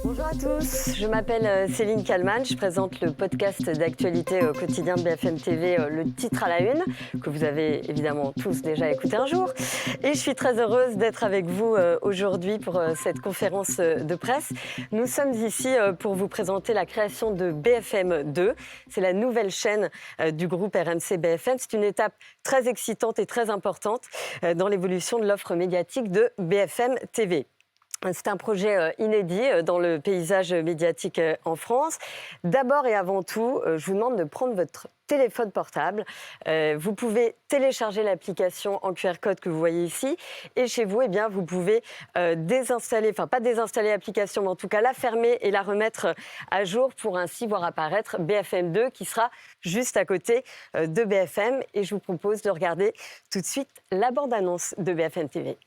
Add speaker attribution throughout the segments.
Speaker 1: Bonjour à tous, je m'appelle Céline Kallmann, je présente le podcast d'actualité au quotidien de BFM TV, Le Titre à la Une, que vous avez évidemment tous déjà écouté un jour. Et je suis très heureuse d'être avec vous aujourd'hui pour cette conférence de presse. Nous sommes ici pour vous présenter la création de BFM2. C'est la nouvelle chaîne du groupe RMC BFM. C'est une étape très excitante et très importante dans l'évolution de l'offre médiatique de BFM TV. C'est un projet inédit dans le paysage médiatique en France. D'abord et avant tout, je vous demande de prendre votre téléphone portable. Vous pouvez télécharger l'application en QR code que vous voyez ici. Et chez vous, vous pouvez désinstaller, enfin pas désinstaller l'application, mais en tout cas la fermer et la remettre à jour pour ainsi voir apparaître BFM2 qui sera juste à côté de BFM. Et je vous propose de regarder tout de suite la bande-annonce de BFM TV.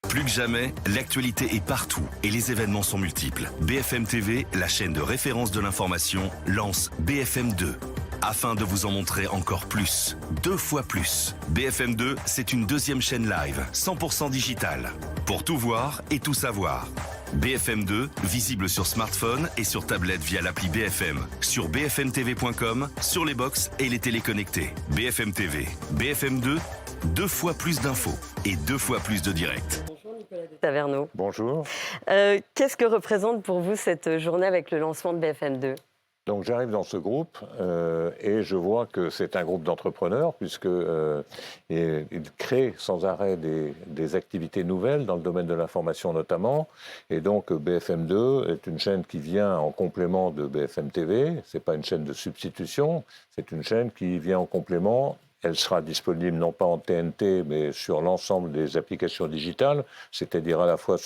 Speaker 2: Plus que jamais, l'actualité est partout et les événements sont multiples. BFM TV, la chaîne de référence de l'information, lance BFM2. Afin de vous en montrer encore plus, 2 fois plus. BFM2, c'est une deuxième chaîne live, 100% digitale. Pour tout voir et tout savoir. BFM2, visible sur smartphone et sur tablette via l'appli BFM, sur bfmtv.com, sur les box et les téléconnectés. BFM TV, BFM2, 2 fois plus d'infos et 2 fois plus de directs.
Speaker 1: Bonjour Nicolas Taverneau.
Speaker 3: Bonjour.
Speaker 1: Qu'est-ce que représente pour vous cette journée avec le lancement de BFM2 ?
Speaker 3: Donc j'arrive dans ce groupe et je vois que c'est un groupe d'entrepreneurs puisqu'il crée sans arrêt des activités nouvelles dans le domaine de l'information notamment. Et donc BFM2 est une chaîne qui vient en complément de BFM TV. Ce n'est pas une chaîne de substitution, c'est une chaîne qui vient en complément. Elle sera disponible non pas en TNT, mais sur l'ensemble des applications digitales, c'est-à-dire à la fois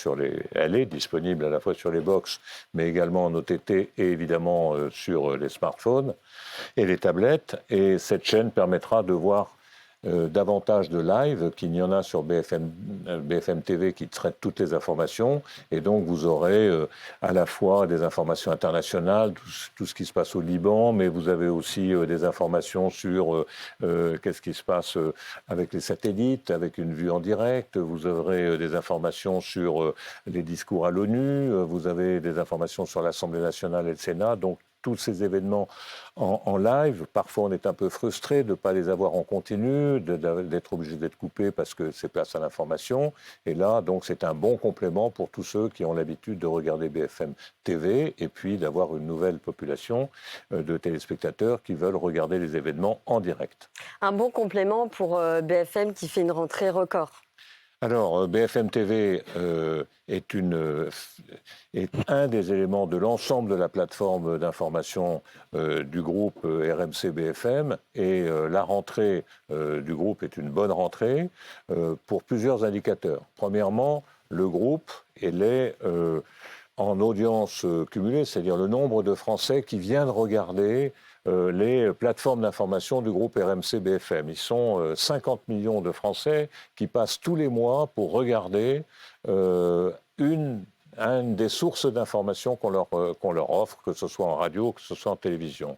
Speaker 3: elle est disponible à la fois sur les box, mais également en OTT et évidemment sur les smartphones et les tablettes. Et cette chaîne permettra de voir davantage de live qu'il n'y en a sur BFM TV qui traite toutes les informations. Et donc, vous aurez à la fois des informations internationales, tout ce qui se passe au Liban, mais vous avez aussi des informations sur qu'est-ce qui se passe avec les satellites, avec une vue en direct. Vous aurez des informations sur les discours à l'ONU. Vous avez des informations sur l'Assemblée nationale et le Sénat. Donc, tous ces événements en live, parfois on est un peu frustré de ne pas les avoir en continu, d'être obligé d'être coupé parce que c'est place à l'information. Et là, donc, c'est un bon complément pour tous ceux qui ont l'habitude de regarder BFM TV et puis d'avoir une nouvelle population de téléspectateurs qui veulent regarder les événements en direct.
Speaker 1: Un bon complément pour BFM qui fait une rentrée record.
Speaker 3: Alors, BFM TV est un des éléments de l'ensemble de la plateforme d'information du groupe RMC BFM et la rentrée du groupe est une bonne rentrée pour plusieurs indicateurs. Premièrement, le groupe est en audience cumulée, c'est-à-dire le nombre de Français qui viennent regarder les plateformes d'information du groupe RMC BFM. Ils sont 50 millions de Français qui passent tous les mois pour regarder une des sources d'information qu'on leur offre, que ce soit en radio, que ce soit en télévision.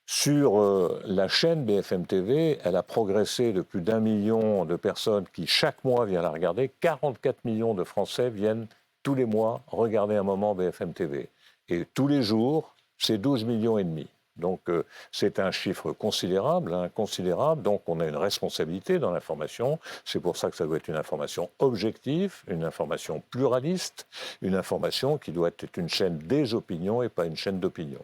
Speaker 3: Sur la chaîne BFM TV, elle a progressé de plus d'1 million de personnes qui chaque mois viennent la regarder. 44 millions de Français viennent tous les mois regarder un moment BFM TV. Et tous les jours, c'est 12 millions et demi. Donc, c'est un chiffre considérable, considérable. Donc, on a une responsabilité dans l'information. C'est pour ça que ça doit être une information objective, une information pluraliste, une information qui doit être une chaîne des opinions et pas une chaîne d'opinion.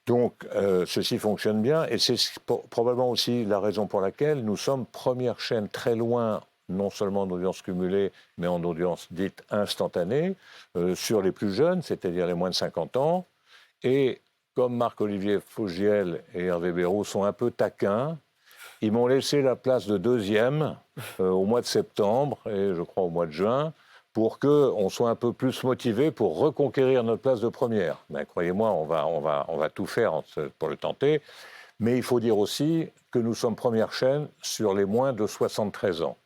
Speaker 3: Donc, ceci fonctionne bien et c'est probablement aussi la raison pour laquelle nous sommes première chaîne très loin, non seulement en audience cumulée, mais en audience dite instantanée, sur les plus jeunes, c'est-à-dire les moins de 50 ans. Et comme Marc-Olivier Fogiel et Hervé Béraud sont un peu taquins, ils m'ont laissé la place de deuxième au mois de septembre et je crois au mois de juin pour qu'on soit un peu plus motivés pour reconquérir notre place de première. Ben, croyez-moi, on va tout faire pour le tenter. Mais il faut dire aussi que nous sommes première chaîne sur les moins de 73 ans.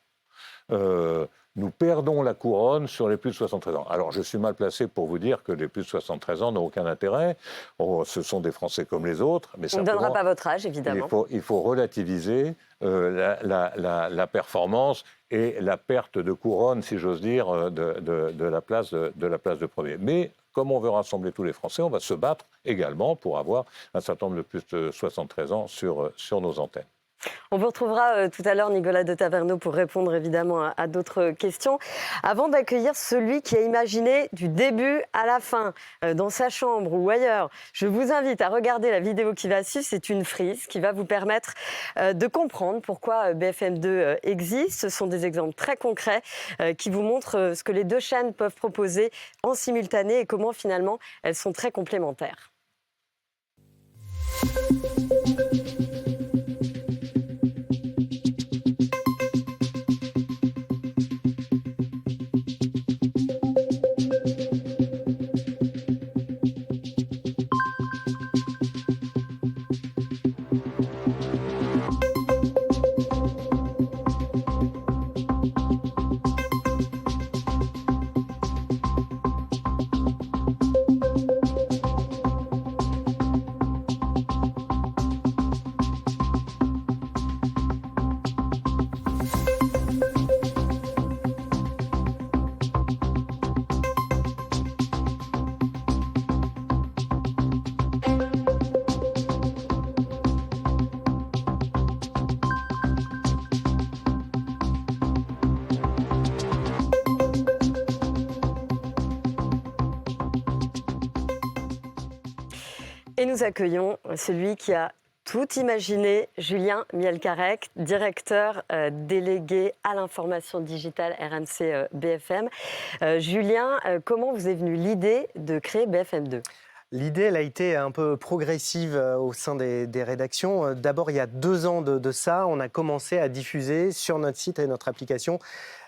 Speaker 3: nous perdons la couronne sur les plus de 73 ans. Alors, je suis mal placé pour vous dire que les plus de 73 ans n'ont aucun intérêt. Ce sont des Français comme les autres. Mais
Speaker 1: on ne donnera pas votre âge, évidemment.
Speaker 3: Il faut relativiser la performance et la perte de couronne, si j'ose dire, de la place de premier. Mais comme on veut rassembler tous les Français, on va se battre également pour avoir un certain nombre de plus de 73 ans sur nos antennes.
Speaker 1: On vous retrouvera tout à l'heure, Nicolas de Taverneau, pour répondre évidemment à d'autres questions. Avant d'accueillir celui qui a imaginé du début à la fin, dans sa chambre ou ailleurs, je vous invite à regarder la vidéo qui va suivre. C'est une frise qui va vous permettre de comprendre pourquoi BFM2 existe. Ce sont des exemples très concrets qui vous montrent ce que les deux chaînes peuvent proposer en simultané et comment finalement elles sont très complémentaires. Et nous accueillons celui qui a tout imaginé, Julien Mielcarrec, directeur délégué à l'information digitale RMC BFM. Julien, comment vous est venue l'idée de créer BFM2 ?
Speaker 4: L'idée, elle a été un peu progressive au sein des rédactions. D'abord, il y a 2 ans de ça, on a commencé à diffuser sur notre site et notre application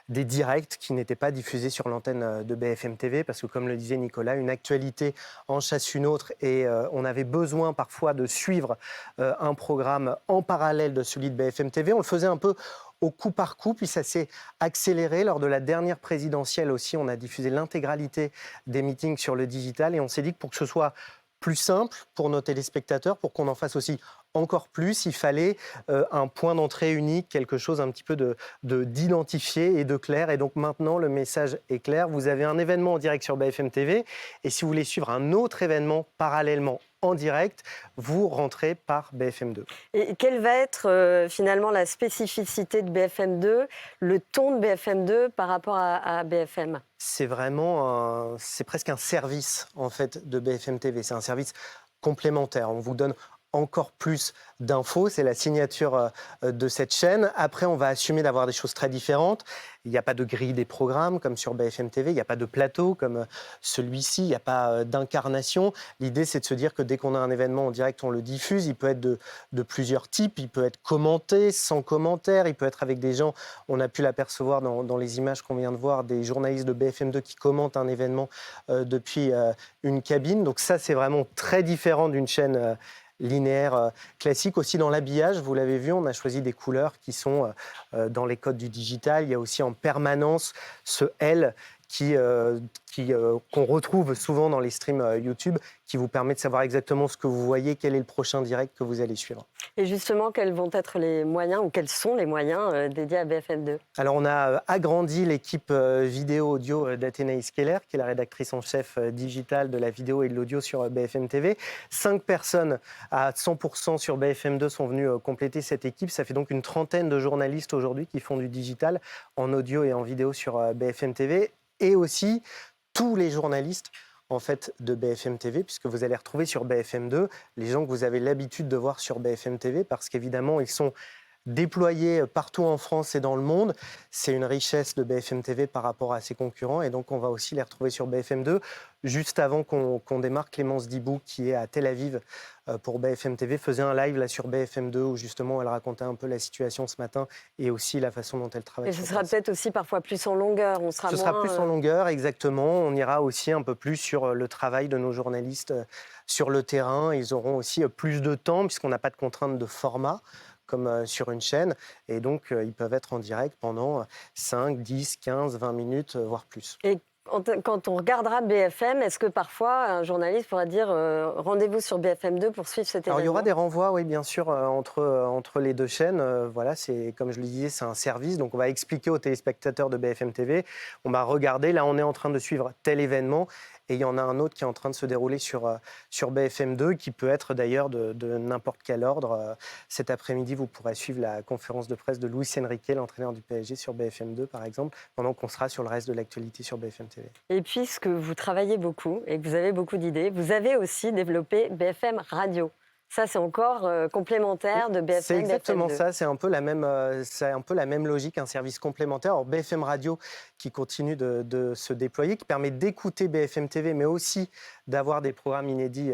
Speaker 4: des directs qui n'étaient pas diffusés sur l'antenne de BFM TV parce que, comme le disait Nicolas, une actualité en chasse une autre et on avait besoin parfois de suivre un programme en parallèle de celui de BFM TV. On le faisait un peu au coup par coup, puis ça s'est accéléré. Lors de la dernière présidentielle aussi, on a diffusé l'intégralité des meetings sur le digital et on s'est dit que pour que ce soit plus simple pour nos téléspectateurs, pour qu'on en fasse aussi encore plus, il fallait un point d'entrée unique, quelque chose un petit peu d'identifié et de clair. Et donc maintenant, le message est clair. Vous avez un événement en direct sur BFM TV et si vous voulez suivre un autre événement parallèlement en direct, vous rentrez par BFM2.
Speaker 1: Et quelle va être finalement la spécificité de BFM2, le ton de BFM2 par rapport à BFM ?
Speaker 4: C'est vraiment c'est presque un service en fait de BFM TV. C'est un service complémentaire. On vous donne encore plus d'infos, c'est la signature de cette chaîne. Après, on va assumer d'avoir des choses très différentes. Il n'y a pas de grille des programmes comme sur BFM TV, il n'y a pas de plateau comme celui-ci, il n'y a pas d'incarnation. L'idée, c'est de se dire que dès qu'on a un événement en direct, on le diffuse. Il peut être de plusieurs types, il peut être commenté, sans commentaire, il peut être avec des gens, on a pu l'apercevoir dans les images qu'on vient de voir, des journalistes de BFM2 qui commentent un événement depuis une cabine. Donc ça, c'est vraiment très différent d'une chaîne linéaire classique. Aussi dans l'habillage, vous l'avez vu, on a choisi des couleurs qui sont dans les codes du digital. Il y a aussi en permanence ce L qu'on retrouve souvent dans les streams YouTube, qui vous permet de savoir exactement ce que vous voyez, quel est le prochain direct que vous allez suivre.
Speaker 1: Et justement, quels vont être les moyens, ou quels sont les moyens dédiés à BFM2 ?
Speaker 4: Alors, on a agrandi l'équipe vidéo-audio d'Athénaïs Keller, qui est la rédactrice en chef digitale de la vidéo et de l'audio sur BFM TV. 5 personnes à 100% sur BFM2 sont venues compléter cette équipe. Ça fait donc une trentaine de journalistes aujourd'hui qui font du digital en audio et en vidéo sur BFM TV. Et aussi tous les journalistes en fait, de BFM TV, puisque vous allez retrouver sur BFM2 les gens que vous avez l'habitude de voir sur BFM TV, parce qu'évidemment, ils sont déployés partout en France et dans le monde. C'est une richesse de BFM TV par rapport à ses concurrents, et donc on va aussi les retrouver sur BFM2. Juste avant qu'on démarre, Clémence Dibou, qui est à Tel Aviv pour BFM TV, faisait un live là sur BFM2 où justement elle racontait un peu la situation ce matin et aussi la façon dont elle travaille.
Speaker 1: Et ce sera peut-être aussi parfois plus en longueur.
Speaker 4: Ce sera plus en longueur, exactement. On ira aussi un peu plus sur le travail de nos journalistes sur le terrain. Ils auront aussi plus de temps puisqu'on n'a pas de contrainte de format, comme sur une chaîne. Et donc, ils peuvent être en direct pendant 5, 10, 15, 20 minutes, voire plus.
Speaker 1: Et quand on regardera BFM, est-ce que parfois un journaliste pourra dire rendez-vous sur BFM2 pour suivre cet événement?
Speaker 4: Alors, il y aura des renvois, oui, bien sûr, entre les deux chaînes. Voilà, comme je le disais, c'est un service. Donc, on va expliquer aux téléspectateurs de BFM TV. On va regarder, là, on est en train de suivre tel événement. Et il y en a un autre qui est en train de se dérouler sur BFM2, qui peut être d'ailleurs de n'importe quel ordre. Cet après-midi, vous pourrez suivre la conférence de presse de Luis Enrique, l'entraîneur du PSG, sur BFM2, par exemple, pendant qu'on sera sur le reste de l'actualité sur BFM TV.
Speaker 1: Et puisque vous travaillez beaucoup et que vous avez beaucoup d'idées, vous avez aussi développé BFM Radio. Ça, c'est encore complémentaire de BFM.
Speaker 4: C'est exactement
Speaker 1: BFM2.
Speaker 4: ça, c'est un peu la même logique, un service complémentaire. Alors, BFM Radio qui continue de se déployer, qui permet d'écouter BFM TV, mais aussi d'avoir des programmes inédits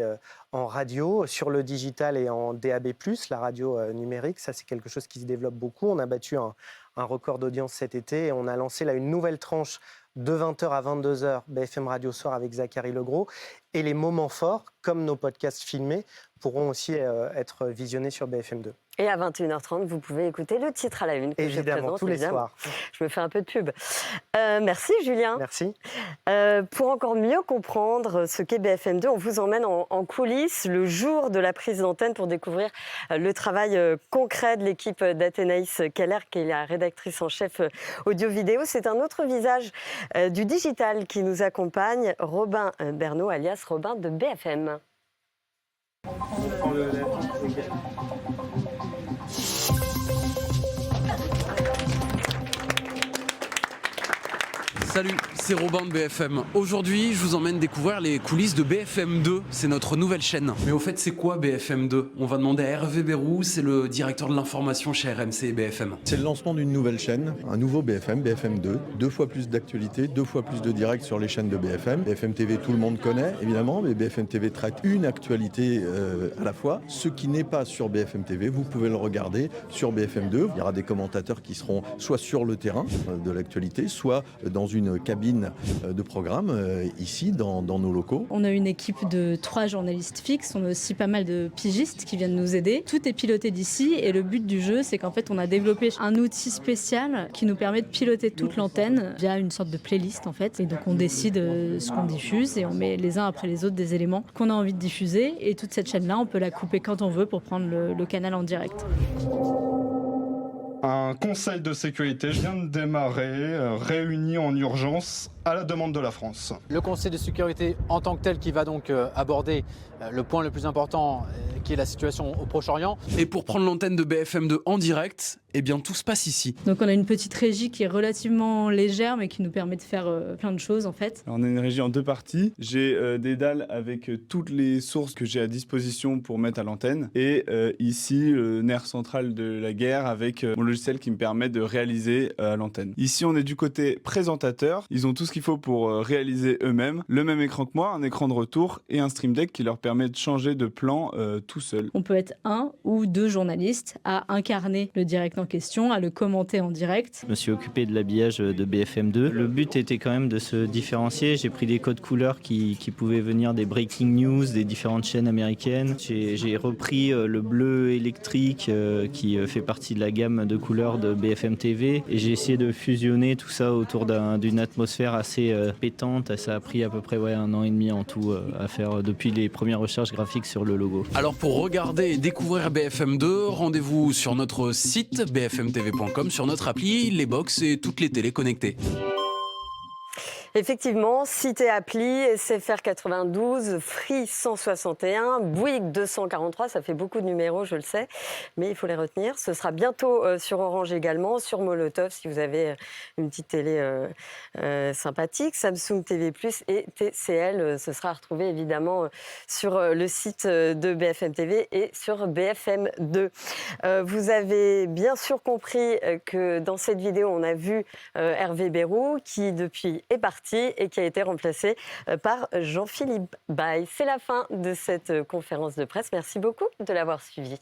Speaker 4: en radio, sur le digital et en DAB+, la radio numérique. Ça, c'est quelque chose qui se développe beaucoup. On a battu un record d'audience cet été et on a lancé là une nouvelle tranche de 20h à 22h, BFM Radio Soir avec Zachary Legros. Et les moments forts, comme nos podcasts filmés, pourront aussi être visionnés sur BFM2.
Speaker 1: Et à 21h30, vous pouvez écouter le titre à la une que
Speaker 4: Évidemment,
Speaker 1: je présente.
Speaker 4: tous les soirs.
Speaker 1: Je me fais un peu de pub. Merci Julien.
Speaker 4: Merci.
Speaker 1: Pour encore mieux comprendre ce qu'est BFM2, on vous emmène en coulisses le jour de la prise d'antenne pour découvrir le travail concret de l'équipe d'Athénaïs Keller, qui est la rédactrice en chef audio-vidéo. C'est un autre visage du digital qui nous accompagne, Robin Bernot, alias Robin de BFM.
Speaker 5: Salut, c'est Robin de BFM. Aujourd'hui, je vous emmène découvrir les coulisses de BFM2. C'est notre nouvelle chaîne. Mais au fait, c'est quoi BFM2? On va demander à Hervé Bérou, c'est le directeur de l'information chez RMC et BFM.
Speaker 6: C'est le lancement d'une nouvelle chaîne, un nouveau BFM, BFM2. 2 fois plus d'actualité, 2 fois plus de direct sur les chaînes de BFM. BFM TV, tout le monde connaît, évidemment, mais BFM TV traite une actualité à la fois. Ce qui n'est pas sur BFM TV, vous pouvez le regarder sur BFM2. Il y aura des commentateurs qui seront soit sur le terrain de l'actualité, soit dans une cabine de programme ici dans nos locaux.
Speaker 7: On a une équipe de 3 journalistes fixes, on a aussi pas mal de pigistes qui viennent nous aider. Tout est piloté d'ici et le but du jeu, c'est qu'en fait on a développé un outil spécial qui nous permet de piloter toute l'antenne via une sorte de playlist en fait. Et donc on décide ce qu'on diffuse et on met les uns après les autres des éléments qu'on a envie de diffuser et toute cette chaîne-là, on peut la couper quand on veut pour prendre le canal en direct.
Speaker 8: Un conseil de sécurité vient de démarrer, réuni en urgence à la demande de la France.
Speaker 9: Le conseil de sécurité en tant que tel qui va donc aborder le point le plus important qui est la situation au Proche-Orient.
Speaker 5: Et pour prendre l'antenne de BFM2 en direct, eh bien tout se passe ici.
Speaker 7: Donc on a une petite régie qui est relativement légère mais qui nous permet de faire plein de choses en fait.
Speaker 10: On a une régie en 2 parties. J'ai des dalles avec toutes les sources que j'ai à disposition pour mettre à l'antenne. Et ici, le nerf central de la guerre avec mon logiciel qui me permet de réaliser à l'antenne. Ici, on est du côté présentateur. Ils ont tout ce qu'il faut pour réaliser eux-mêmes. Le même écran que moi, un écran de retour et un stream deck qui leur permet de changer de plan tout seul.
Speaker 7: On peut être 1 ou 2 journalistes à incarner le direct en question, à le commenter en direct.
Speaker 11: Je me suis occupé de l'habillage de BFM2. Le but était quand même de se différencier. J'ai pris des codes couleurs qui pouvaient venir des breaking news, des différentes chaînes américaines. J'ai repris le bleu électrique qui fait partie de la gamme de couleurs de BFM TV et j'ai essayé de fusionner tout ça autour d'une atmosphère assez pétante. Ça a pris à peu près 1 an et demi en tout à faire depuis les premières recherches graphiques sur le logo.
Speaker 5: Alors pour regarder et découvrir BFM2, rendez-vous sur notre site bfmtv.com, sur notre appli, les box et toutes les télés connectées.
Speaker 1: Effectivement, Cité Appli, SFR 92, Free 161, Bouygues 243, ça fait beaucoup de numéros, je le sais, mais il faut les retenir. Ce sera bientôt sur Orange également, sur Molotov si vous avez une petite télé sympathique, Samsung TV+, et TCL, ce sera retrouvé évidemment sur le site de BFM TV et sur BFM2. Vous avez bien sûr compris que dans cette vidéo, on a vu Hervé Bérou qui depuis est parti et qui a été remplacé par Jean-Philippe Baye. C'est la fin de cette conférence de presse. Merci beaucoup de l'avoir suivi.